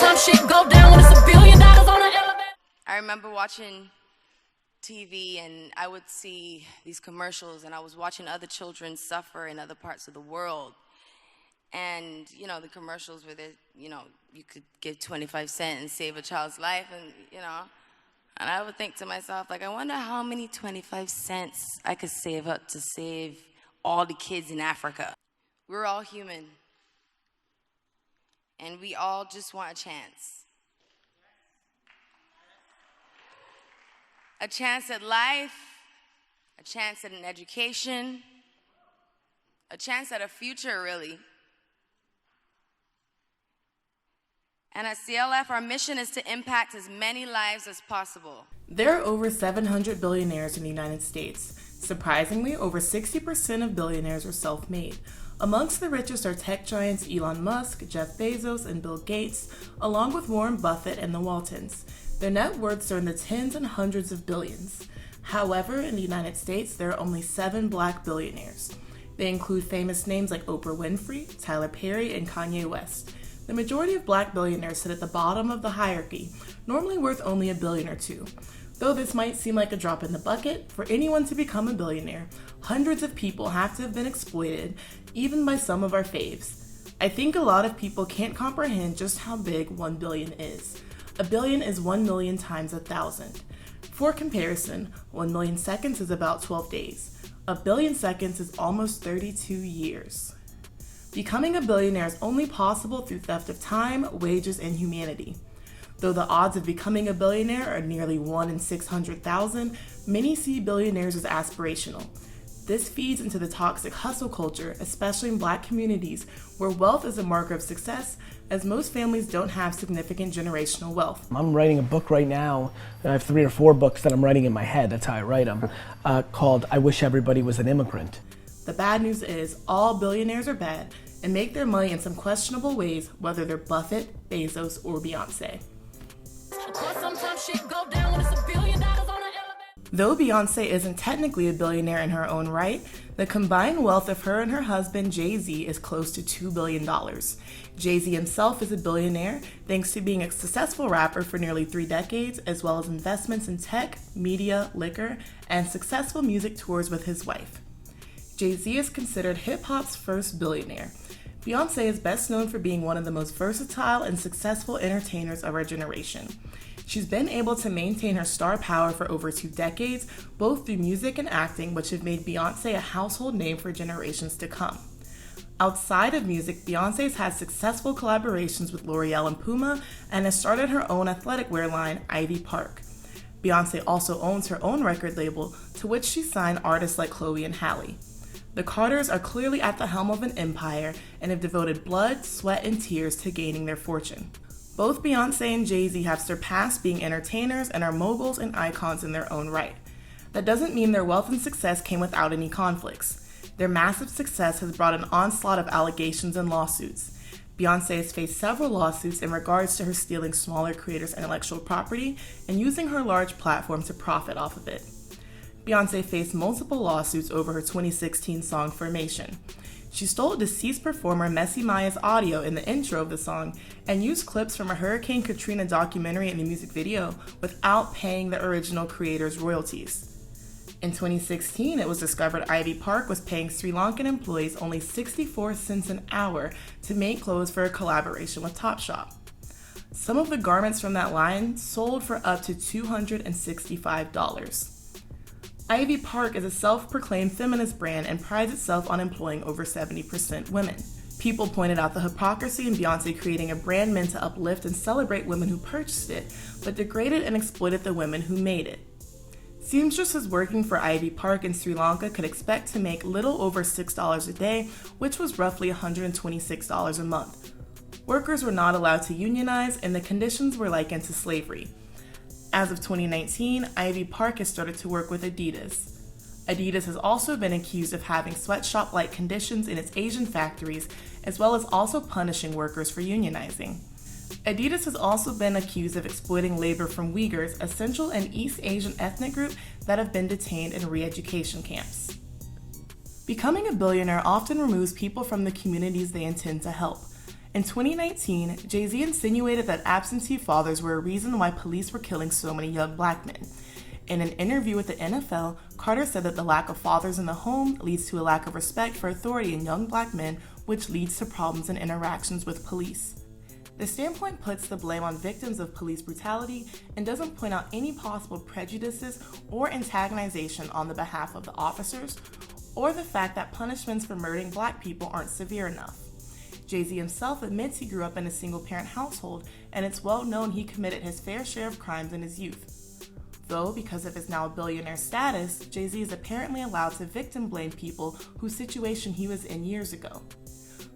sometimes shit go down when it's $1 billion on an elevator. I remember watching TV and I would see these commercials and I was watching other children suffer in other parts of the world. And, you know, the commercials where you could give 25 cents and save a child's life and, and I would think to myself, like, I wonder how many 25 cents I could save up to save all the kids in Africa. We're all human. And we all just want a chance. A chance at life, a chance at an education, a chance at a future, really. And at CLF, our mission is to impact as many lives as possible. There are over 700 billionaires in the United States. Surprisingly, over 60% of billionaires are self-made. Amongst the richest are tech giants Elon Musk, Jeff Bezos, and Bill Gates, along with Warren Buffett and the Waltons. Their net worths are in the tens and hundreds of billions. However, in the United States, there are only 7 black billionaires. They include famous names like Oprah Winfrey, Tyler Perry, and Kanye West. The majority of black billionaires sit at the bottom of the hierarchy, normally worth only $1 billion or $2 billion. Though this might seem like a drop in the bucket, for anyone to become a billionaire, hundreds of people have to have been exploited, even by some of our faves. I think a lot of people can't comprehend just how big 1 billion is. A billion is 1 million times 1,000. For comparison, 1 million seconds is about 12 days. A billion seconds is almost 32 years. Becoming a billionaire is only possible through theft of time, wages, and humanity. Though the odds of becoming a billionaire are nearly 1 in 600,000, many see billionaires as aspirational. This feeds into the toxic hustle culture, especially in black communities, where wealth is a marker of success, as most families don't have significant generational wealth. I'm writing a book right now. I have 3 or 4 books that I'm writing in my head, that's how I write them, called I Wish Everybody Was an Immigrant. The bad news is all billionaires are bad and make their money in some questionable ways, whether they're Buffett, Bezos, or Beyonce. Sometimes shit go down when it's $1 billion on an elevator. Though Beyonce isn't technically a billionaire in her own right, the combined wealth of her and her husband Jay-Z is close to $2 billion. Jay-Z himself is a billionaire thanks to being a successful rapper for nearly 3 decades, as well as investments in tech, media, liquor, and successful music tours with his wife. Jay-Z is considered hip-hop's first billionaire. Beyonce is best known for being one of the most versatile and successful entertainers of our generation. She's been able to maintain her star power for over 2 decades, both through music and acting, which have made Beyonce a household name for generations to come. Outside of music, Beyonce's had successful collaborations with L'Oreal and Puma, and has started her own athletic wear line, Ivy Park. Beyonce also owns her own record label, to which she signed artists like Chloe and Halle. The Carters are clearly at the helm of an empire and have devoted blood, sweat, and tears to gaining their fortune. Both Beyonce and Jay-Z have surpassed being entertainers and are moguls and icons in their own right. That doesn't mean their wealth and success came without any conflicts. Their massive success has brought an onslaught of allegations and lawsuits. Beyonce has faced several lawsuits in regards to her stealing smaller creators' intellectual property and using her large platform to profit off of it. Beyonce faced multiple lawsuits over her 2016 song Formation. She stole deceased performer Messi Maya's audio in the intro of the song and used clips from a Hurricane Katrina documentary in the music video without paying the original creators royalties. In 2016, it was discovered Ivy Park was paying Sri Lankan employees only 64 cents an hour to make clothes for a collaboration with Topshop. Some of the garments from that line sold for up to $265. Ivy Park is a self-proclaimed feminist brand and prides itself on employing over 70% women. People pointed out the hypocrisy in Beyonce creating a brand meant to uplift and celebrate women who purchased it, but degraded and exploited the women who made it. Seamstresses working for Ivy Park in Sri Lanka could expect to make little over $6 a day, which was roughly $126 a month. Workers were not allowed to unionize, and the conditions were likened to slavery. As of 2019, Ivy Park has started to work with Adidas. Adidas has also been accused of having sweatshop-like conditions in its Asian factories, as well as also punishing workers for unionizing. Adidas has also been accused of exploiting labor from Uyghurs, a Central and East Asian ethnic group that have been detained in re-education camps. Becoming a billionaire often removes people from the communities they intend to help. In 2019, Jay-Z insinuated that absentee fathers were a reason why police were killing so many young black men. In an interview with the NFL, Carter said that the lack of fathers in the home leads to a lack of respect for authority in young black men, which leads to problems in interactions with police. The standpoint puts the blame on victims of police brutality and doesn't point out any possible prejudices or antagonization on the behalf of the officers, or the fact that punishments for murdering black people aren't severe enough. Jay-Z himself admits he grew up in a single-parent household, and it's well known he committed his fair share of crimes in his youth. Though, because of his now billionaire status, Jay-Z is apparently allowed to victim blame people whose situation he was in years ago.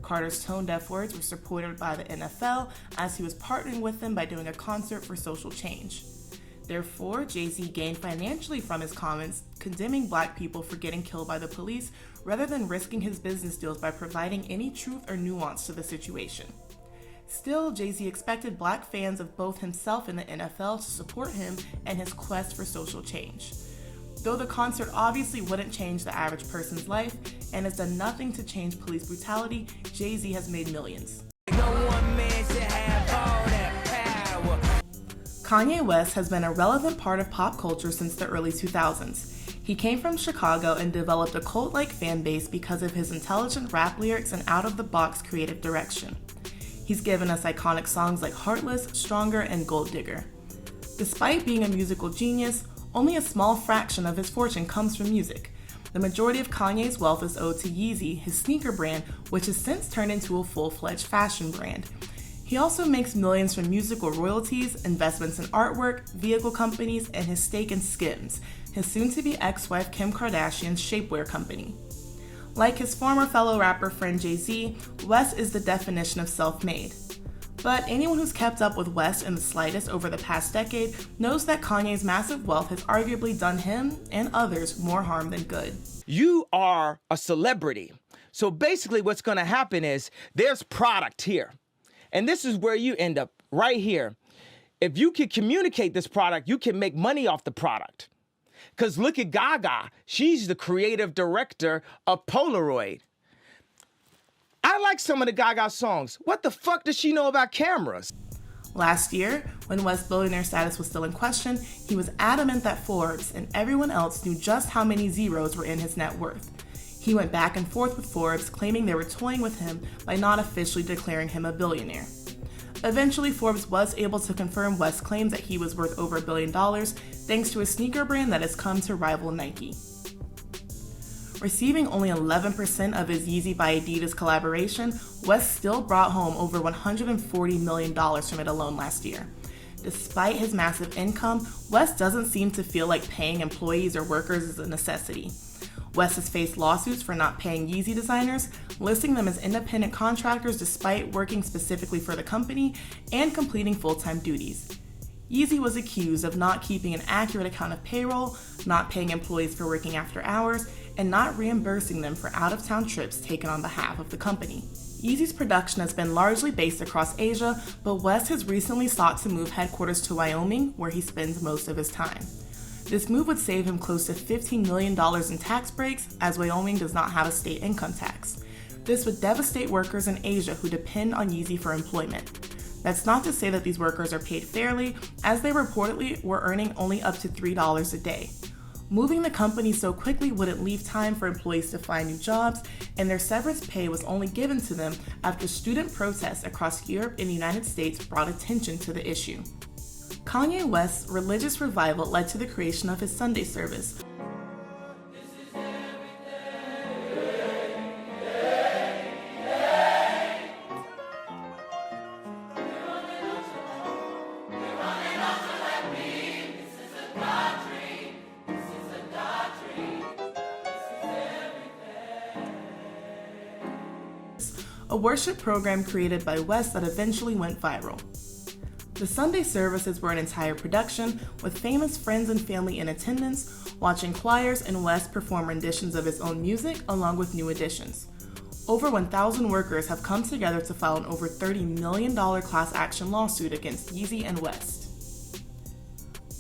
Carter's tone-deaf words were supported by the NFL as he was partnering with them by doing a concert for social change. Therefore, Jay-Z gained financially from his comments, condemning black people for getting killed by the police rather than risking his business deals by providing any truth or nuance to the situation. Still, Jay-Z expected black fans of both himself and the NFL to support him and his quest for social change. Though the concert obviously wouldn't change the average person's life and has done nothing to change police brutality, Jay-Z has made millions. No one man should have all that power. Kanye West has been a relevant part of pop culture since the early 2000s. He came from Chicago and developed a cult-like fan base because of his intelligent rap lyrics and out-of-the-box creative direction. He's given us iconic songs like Heartless, Stronger, and Gold Digger. Despite being a musical genius, only a small fraction of his fortune comes from music. The majority of Kanye's wealth is owed to Yeezy, his sneaker brand, which has since turned into a full-fledged fashion brand. He also makes millions from musical royalties, investments in artwork, vehicle companies, and his stake in Skims, his soon-to-be ex-wife Kim Kardashian's shapewear company. Like his former fellow rapper friend Jay-Z, West is the definition of self-made. But anyone who's kept up with West in the slightest over the past decade knows that Kanye's massive wealth has arguably done him and others more harm than good. You are a celebrity. So basically what's going to happen is there's product here. And this is where you end up, right here. If you can communicate this product, you can make money off the product. Because look at Gaga. She's the creative director of Polaroid. I like some of the Gaga songs. What the fuck does she know about cameras? Last year, when West's billionaire status was still in question, he was adamant that Forbes and everyone else knew just how many zeros were in his net worth. He went back and forth with Forbes, claiming they were toying with him by not officially declaring him a billionaire. Eventually, Forbes was able to confirm West's claims that he was worth over $1 billion, thanks to a sneaker brand that has come to rival Nike. Receiving only 11% of his Yeezy by Adidas collaboration, West still brought home over $140 million from it alone last year. Despite his massive income, West doesn't seem to feel like paying employees or workers is a necessity. West has faced lawsuits for not paying Yeezy designers, listing them as independent contractors despite working specifically for the company and completing full-time duties. Yeezy was accused of not keeping an accurate account of payroll, not paying employees for working after hours, and not reimbursing them for out-of-town trips taken on behalf of the company. Yeezy's production has been largely based across Asia, but West has recently sought to move headquarters to Wyoming, where he spends most of his time. This move would save him close to $15 million in tax breaks, as Wyoming does not have a state income tax. This would devastate workers in Asia who depend on Yeezy for employment. That's not to say that these workers are paid fairly, as they reportedly were earning only up to $3 a day. Moving the company so quickly wouldn't leave time for employees to find new jobs, and their severance pay was only given to them after student protests across Europe and the United States brought attention to the issue. Kanye West's religious revival led to the creation of his Sunday service. A worship program created by West that eventually went viral. The Sunday services were an entire production, with famous friends and family in attendance, watching choirs and West perform renditions of his own music along with new additions. Over 1,000 workers have come together to file an over $30 million class action lawsuit against Yeezy and West.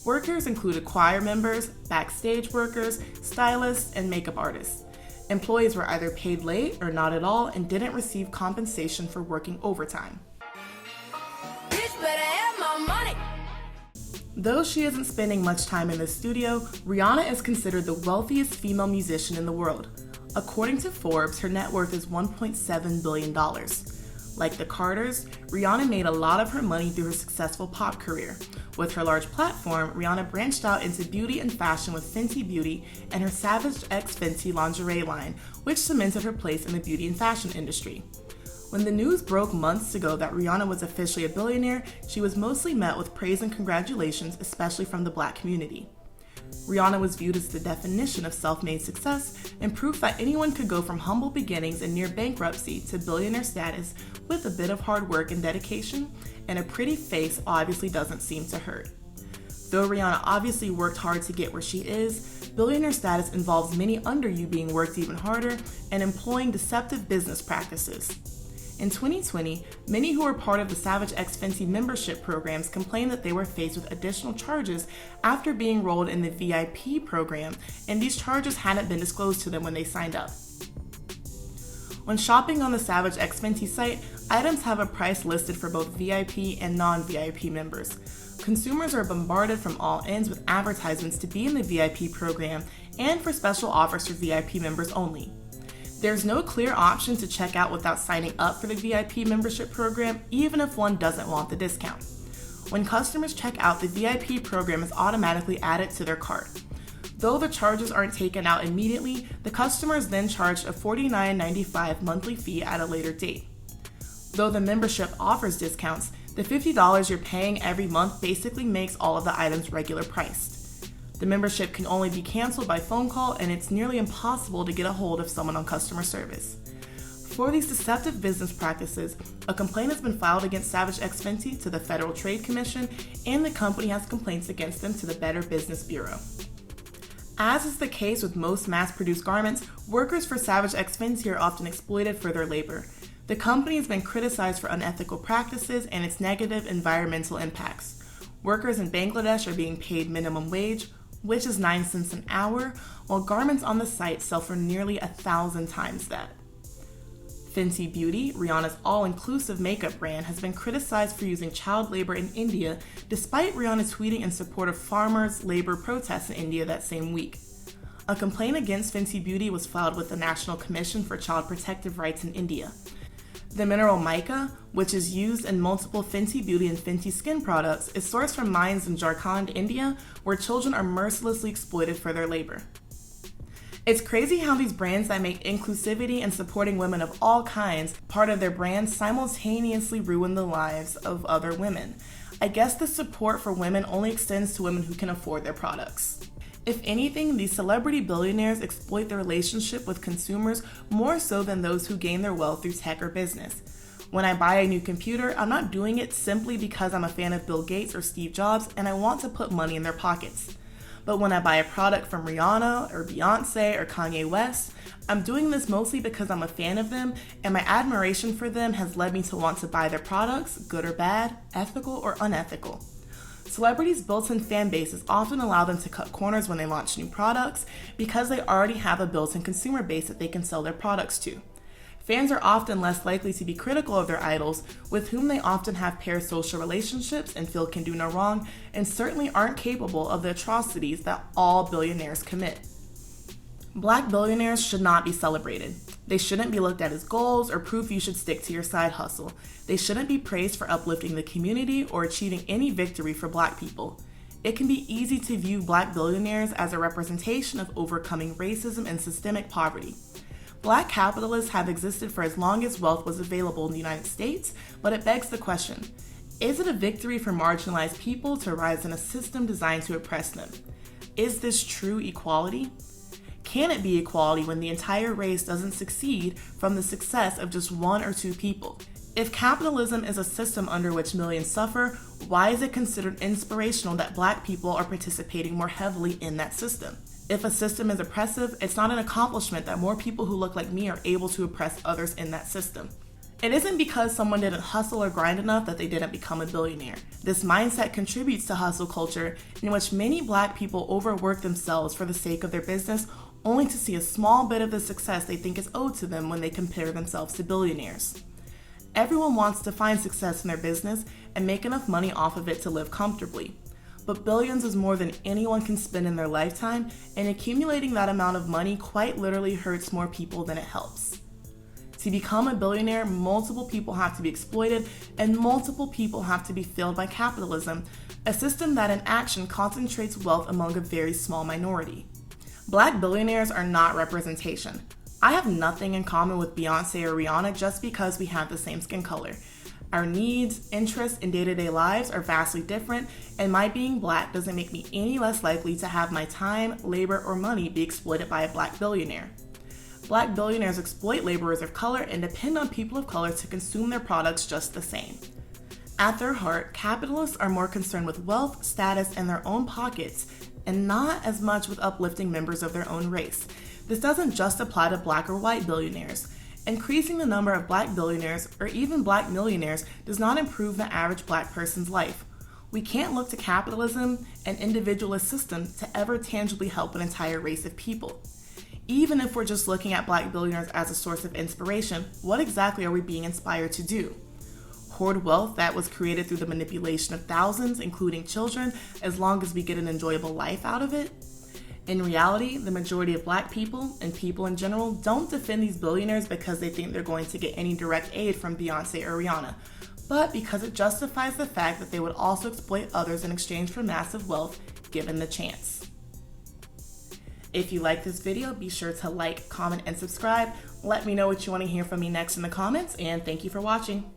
Workers included choir members, backstage workers, stylists, and makeup artists. Employees were either paid late or not at all and didn't receive compensation for working overtime. Bitch better have my money. Though she isn't spending much time in the studio, Rihanna is considered the wealthiest female musician in the world. According to Forbes, her net worth is $1.7 billion. Like the Carters, Rihanna made a lot of her money through her successful pop career. With her large platform, Rihanna branched out into beauty and fashion with Fenty Beauty and her Savage X Fenty lingerie line, which cemented her place in the beauty and fashion industry. When the news broke months ago that Rihanna was officially a billionaire, she was mostly met with praise and congratulations, especially from the Black community. Rihanna was viewed as the definition of self-made success and proof that anyone could go from humble beginnings and near bankruptcy to billionaire status with a bit of hard work and dedication, and a pretty face obviously doesn't seem to hurt. Though Rihanna obviously worked hard to get where she is, billionaire status involves many under you being worked even harder and employing deceptive business practices. In 2020, many who were part of the Savage X Fenty membership programs complained that they were faced with additional charges after being enrolled in the VIP program, and these charges hadn't been disclosed to them when they signed up. When shopping on the Savage X Fenty site, items have a price listed for both VIP and non-VIP members. Consumers are bombarded from all ends with advertisements to be in the VIP program and for special offers for VIP members only. There's no clear option to check out without signing up for the VIP membership program, even if one doesn't want the discount. When customers check out, the VIP program is automatically added to their cart. Though the charges aren't taken out immediately, the customer is then charged a $49.95 monthly fee at a later date. Though the membership offers discounts, the $50 you're paying every month basically makes all of the items regular priced. The membership can only be canceled by phone call, and it's nearly impossible to get a hold of someone on customer service. For these deceptive business practices, a complaint has been filed against Savage X Fenty to the Federal Trade Commission, and the company has complaints against them to the Better Business Bureau. As is the case with most mass-produced garments, workers for Savage X Fenty are often exploited for their labor. The company has been criticized for unethical practices and its negative environmental impacts. Workers in Bangladesh are being paid minimum wage, which is 9 cents an hour, while garments on the site sell for nearly 1,000 times that. Fenty Beauty, Rihanna's all-inclusive makeup brand, has been criticized for using child labor in India, despite Rihanna tweeting in support of farmers' labor protests in India that same week. A complaint against Fenty Beauty was filed with the National Commission for Child Protective Rights in India. The mineral mica, which is used in multiple Fenty Beauty and Fenty Skin products, is sourced from mines in Jharkhand, India, where children are mercilessly exploited for their labor. It's crazy how these brands that make inclusivity and supporting women of all kinds part of their brand simultaneously ruin the lives of other women. I guess the support for women only extends to women who can afford their products. If anything, these celebrity billionaires exploit their relationship with consumers more so than those who gain their wealth through tech or business. When I buy a new computer, I'm not doing it simply because I'm a fan of Bill Gates or Steve Jobs and I want to put money in their pockets. But when I buy a product from Rihanna or Beyonce or Kanye West, I'm doing this mostly because I'm a fan of them, and my admiration for them has led me to want to buy their products, good or bad, ethical or unethical. Celebrities' built-in fan bases often allow them to cut corners when they launch new products because they already have a built-in consumer base that they can sell their products to. Fans are often less likely to be critical of their idols, with whom they often have parasocial relationships and feel can do no wrong, and certainly aren't capable of the atrocities that all billionaires commit. Black billionaires should not be celebrated. They shouldn't be looked at as goals or proof you should stick to your side hustle. They shouldn't be praised for uplifting the community or achieving any victory for Black people. It can be easy to view Black billionaires as a representation of overcoming racism and systemic poverty. Black capitalists have existed for as long as wealth was available in the United States, but it begs the question, is it a victory for marginalized people to rise in a system designed to oppress them? Is this true equality? Can it be equality when the entire race doesn't succeed from the success of just one or two people? If capitalism is a system under which millions suffer, why is it considered inspirational that Black people are participating more heavily in that system? If a system is oppressive, it's not an accomplishment that more people who look like me are able to oppress others in that system. It isn't because someone didn't hustle or grind enough that they didn't become a billionaire. This mindset contributes to hustle culture in which many Black people overwork themselves for the sake of their business, only to see a small bit of the success they think is owed to them when they compare themselves to billionaires. Everyone wants to find success in their business and make enough money off of it to live comfortably. But billions is more than anyone can spend in their lifetime, and accumulating that amount of money quite literally hurts more people than it helps. To become a billionaire, multiple people have to be exploited, and multiple people have to be filled by capitalism, a system that in action concentrates wealth among a very small minority. Black billionaires are not representation. I have nothing in common with Beyonce or Rihanna just because we have the same skin color. Our needs, interests, and day-to-day lives are vastly different, and my being black doesn't make me any less likely to have my time, labor, or money be exploited by a black billionaire. Black billionaires exploit laborers of color and depend on people of color to consume their products just the same. At their heart, capitalists are more concerned with wealth, status, and their own pockets, and not as much with uplifting members of their own race. This doesn't just apply to black or white billionaires. Increasing the number of black billionaires or even black millionaires does not improve the average black person's life. We can't look to capitalism and individualist systems to ever tangibly help an entire race of people. Even if we're just looking at black billionaires as a source of inspiration, what exactly are we being inspired to do? Hoard wealth that was created through the manipulation of thousands, including children, as long as we get an enjoyable life out of it? In reality, the majority of black people, and people in general, don't defend these billionaires because they think they're going to get any direct aid from Beyonce or Rihanna, but because it justifies the fact that they would also exploit others in exchange for massive wealth, given the chance. If you like this video, be sure to like, comment, and subscribe. Let me know what you want to hear from me next in the comments, and thank you for watching.